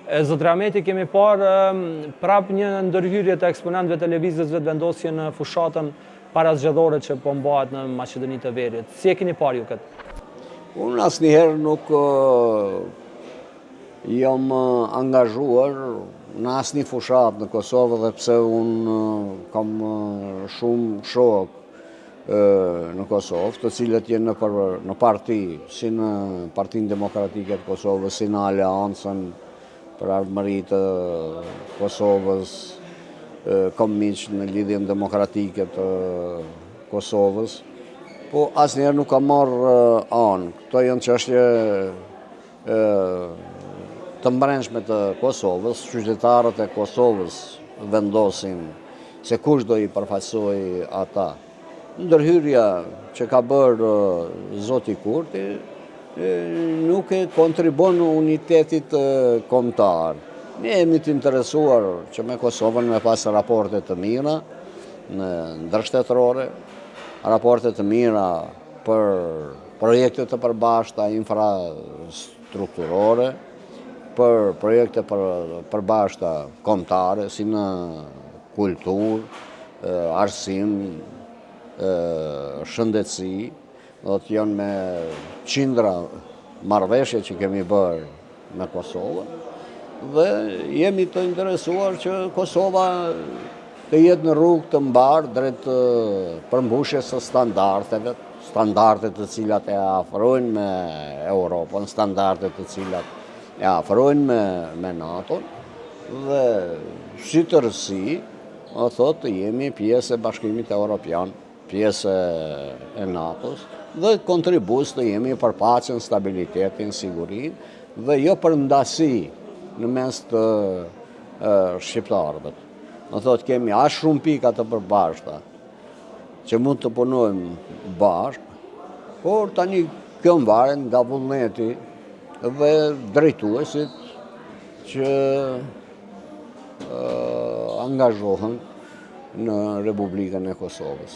Zot Rahmeti, kemi parë prap një ndërhyrje të eksponentëve televizësve të vendosjen në fushatën parazgjedhore që po mbahet në Maqedoni të Veriut. Si e keni parë ju këtë? Unë asnjëherë nuk jam angazhuar në asnjë fushatë në Kosovë, dhe pse unë kam shumë shok në Kosovë, të cilët jenë në parti, si në Partinë Demokratike të Kosovës, si në Aleancën për Ardhmëri të Kosovës, kam miq në Lidhjen Demokratike të Kosovës, po asnjëherë nuk kam marrë anë. Këto janë çështje të mbrëmshme të Kosovës. Qytetarët e Kosovës vendosin se kush do i përfaqësojë ata. Ndërhyrja që ka bërë zoti Kurti nuk e kontribon unitetit kombëtar. Ne jemi të interesuar që me Kosovën me pas raporte të mira ndërshtetërore, raporte të mira për projekte të përbashkëta infrastrukturore, për projekte përbashkëta kombëtare, si në kulturë, arsim, shëndetësi, do të janë me qindra marrëveshje që kemi bërë me Kosovën, dhe jemi të interesuar që Kosova të jetë në rrugë të mbarë drejt përmbushjes së standardet të cilat e afrojnë me Europën, standardet të cilat e afrojnë me NATO, dhe si tërësi, o thotë, jemi pjesë e Bashkimit Evropian, pjesë e NATO-s, dhe kontribues të jemi për paqen, stabilitetin, sigurinë, dhe jo për ndasi në mes të shqiptarëve. Do thotë, kemi aq shumë pika të përbashkëta që mund të punojmë bashkë, por tani kjo varet nga vullneti dhe drejtuesit që angazhohen në Republikën e Kosovës.